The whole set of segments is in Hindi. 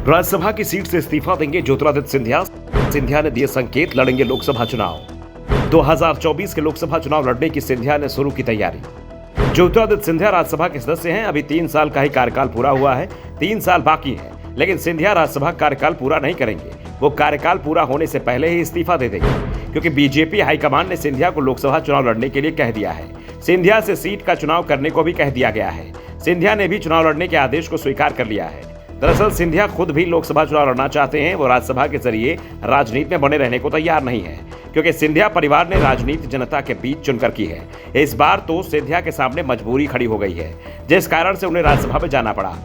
राज्यसभा की सीट से इस्तीफा देंगे ज्योतिरादित्य सिंधिया। सिंधिया ने दिए संकेत, लड़ेंगे लोकसभा चुनाव। 2024 के लोकसभा चुनाव लड़ने की सिंधिया ने शुरू की तैयारी। ज्योतिरादित्य सिंधिया राज्यसभा के सदस्य हैं। अभी 3 साल का ही कार्यकाल पूरा हुआ है, 3 साल बाकी है, लेकिन सिंधिया राज्यसभा कार्यकाल पूरा नहीं करेंगे। वो कार्यकाल पूरा होने से पहले ही इस्तीफा दे देंगे, क्योंकि बीजेपी हाईकमान ने सिंधिया को लोकसभा चुनाव लड़ने के लिए कह दिया है। सिंधिया से सीट का चुनाव करने को भी कह दिया गया है। सिंधिया ने भी चुनाव लड़ने के आदेश को स्वीकार कर लिया है। दरअसल सिंधिया खुद भी लोकसभा चुनाव लड़ना चाहते हैं। वो राज्यसभा के जरिए राजनीति में बने रहने को तैयार नहीं है, क्योंकि सिंधिया परिवार ने राजनीति जनता के बीच चुनकर की है। इस बार तो सिंधिया के सामने मजबूरी खड़ी हो गई है, जिस कारण से उन्हें राज्यसभा में जाना पड़ा।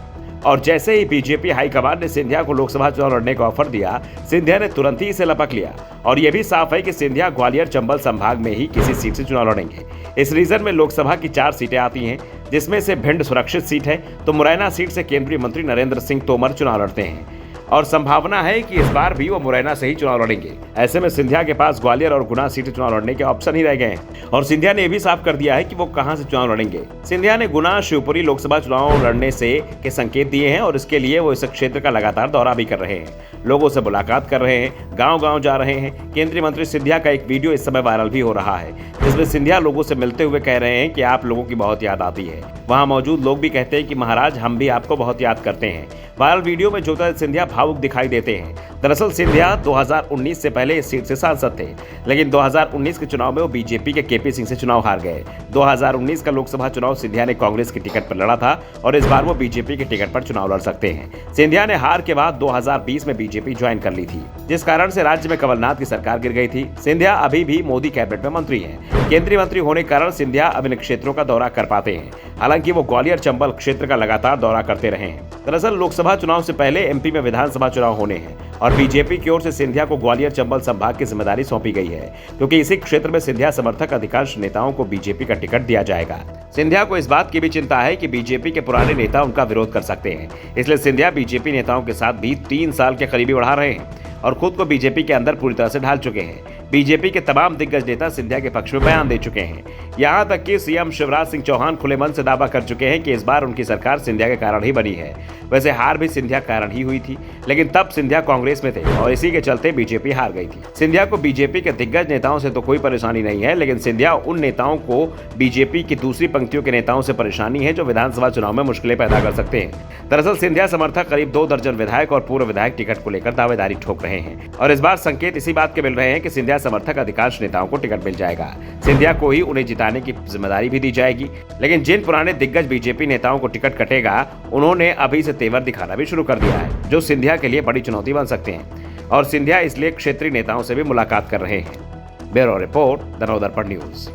और जैसे ही बीजेपी हाईकमान ने सिंधिया को लोकसभा चुनाव लड़ने का ऑफर दिया, सिंधिया ने तुरंत ही इसे लपक लिया। और यह भी साफ है कि सिंधिया ग्वालियर चंबल संभाग में ही किसी सीट से चुनाव लड़ेंगे। इस रीजन में लोकसभा की 4 सीटें आती हैं, जिसमें से भिंड सुरक्षित सीट है, तो मुरैना सीट से केंद्रीय मंत्री नरेंद्र सिंह तोमर चुनाव लड़ते हैं। और संभावना है कि इस बार भी वो मुरैना से ही चुनाव लड़ेंगे। ऐसे में सिंधिया के पास ग्वालियर और गुना सीट चुनाव लड़ने के ऑप्शन ही रह गए हैं। और सिंधिया ने यह भी साफ कर दिया है कि वो कहां से चुनाव लड़ेंगे। सिंधिया ने गुना शिवपुरी लोकसभा चुनाव लड़ने से के संकेत दिए हैं, और इसके लिए वो इस क्षेत्र का लगातार दौरा भी कर रहे हैं, लोगों से मुलाकात कर रहे हैं, गाँव-गाँव जा रहे हैं। केंद्रीय मंत्री सिंधिया का एक वीडियो इस समय वायरल भी हो रहा है, जिसमें सिंधिया लोगों से मिलते हुए कह रहे हैं कि आप लोगों की बहुत याद आती है। वहां मौजूद लोग भी कहते हैं कि महाराज, हम भी आपको बहुत याद करते हैं। वायरल वीडियो में ज्योतिरादित्य सिंधिया भावुक दिखाई देते हैं। दरअसल सिंधिया 2019 से पहले इस सीट से सांसद थे, लेकिन 2019 के चुनाव में वो बीजेपी के केपी सिंह से चुनाव हार गए। 2019 का लोकसभा चुनाव सिंधिया ने कांग्रेस की टिकट पर लड़ा था, और इस बार वो बीजेपी की टिकट पर चुनाव लड़ सकते हैं। सिंधिया ने हार के बाद 2020 में बीजेपी ज्वाइन कर ली थी, जिस कारण से राज्य में कमलनाथ की सरकार गिर गई थी। सिंधिया अभी भी मोदी कैबिनेट में मंत्री हैं। केंद्रीय मंत्री होने के कारण सिंधिया अब इन क्षेत्रों का दौरा कर पाते हैं। हालांकि वो ग्वालियर चंबल क्षेत्र का लगातार दौरा करते रहे हैं। दरअसल लोकसभा चुनाव से पहले एमपी में विधानसभा चुनाव होने हैं, और बीजेपी की ओर से सिंधिया को ग्वालियर चंबल संभाग की जिम्मेदारी सौंपी गई है, क्योंकि इसी क्षेत्र में सिंधिया समर्थक अधिकांश नेताओं को बीजेपी का टिकट दिया जाएगा। सिंधिया को इस बात की भी चिंता है कि बीजेपी के पुराने नेता उनका विरोध कर सकते हैं, इसलिए सिंधिया बीजेपी नेताओं के साथ भी 3 साल के करीबी बढ़ा रहे हैं, और खुद को बीजेपी के अंदर पूरी तरह से ढाल चुके हैं। बीजेपी के तमाम दिग्गज नेता सिंधिया के पक्ष में बयान दे चुके हैं। यहां तक कि सीएम शिवराज सिंह चौहान खुले मन से दावा कर चुके हैं कि इस बार उनकी सरकार सिंधिया के कारण ही बनी है। वैसे हार भी सिंधिया कारण ही हुई थी, लेकिन तब सिंधिया कांग्रेस में थे, और इसी के चलते बीजेपी हार गई थी। सिंधिया को बीजेपी के दिग्गज नेताओं से तो कोई परेशानी नहीं है, लेकिन सिंधिया उन नेताओं को बीजेपी की दूसरी पंक्तियों के नेताओं से परेशानी है, जो विधानसभा चुनाव में मुश्किलें पैदा कर सकते हैं। दरअसल सिंधिया समर्थक करीब 2 दर्जन विधायक और पूर्व विधायक टिकट को लेकर दावेदारी ठोक रहे हैं, और इस बार संकेत इसी बात के मिल रहे हैं कि सिंधिया समर्थक अधिकांश नेताओं को टिकट मिल जाएगा। सिंधिया को ही उन्हें जिताने की जिम्मेदारी भी दी जाएगी, लेकिन जिन पुराने दिग्गज बीजेपी नेताओं को टिकट कटेगा, उन्होंने अभी से तेवर दिखाना भी शुरू कर दिया है, जो सिंधिया के लिए बड़ी चुनौती बन सकते हैं। और सिंधिया इसलिए क्षेत्रीय नेताओं से भी मुलाकात कर रहे हैं। Bureau report, the Navdarpan news.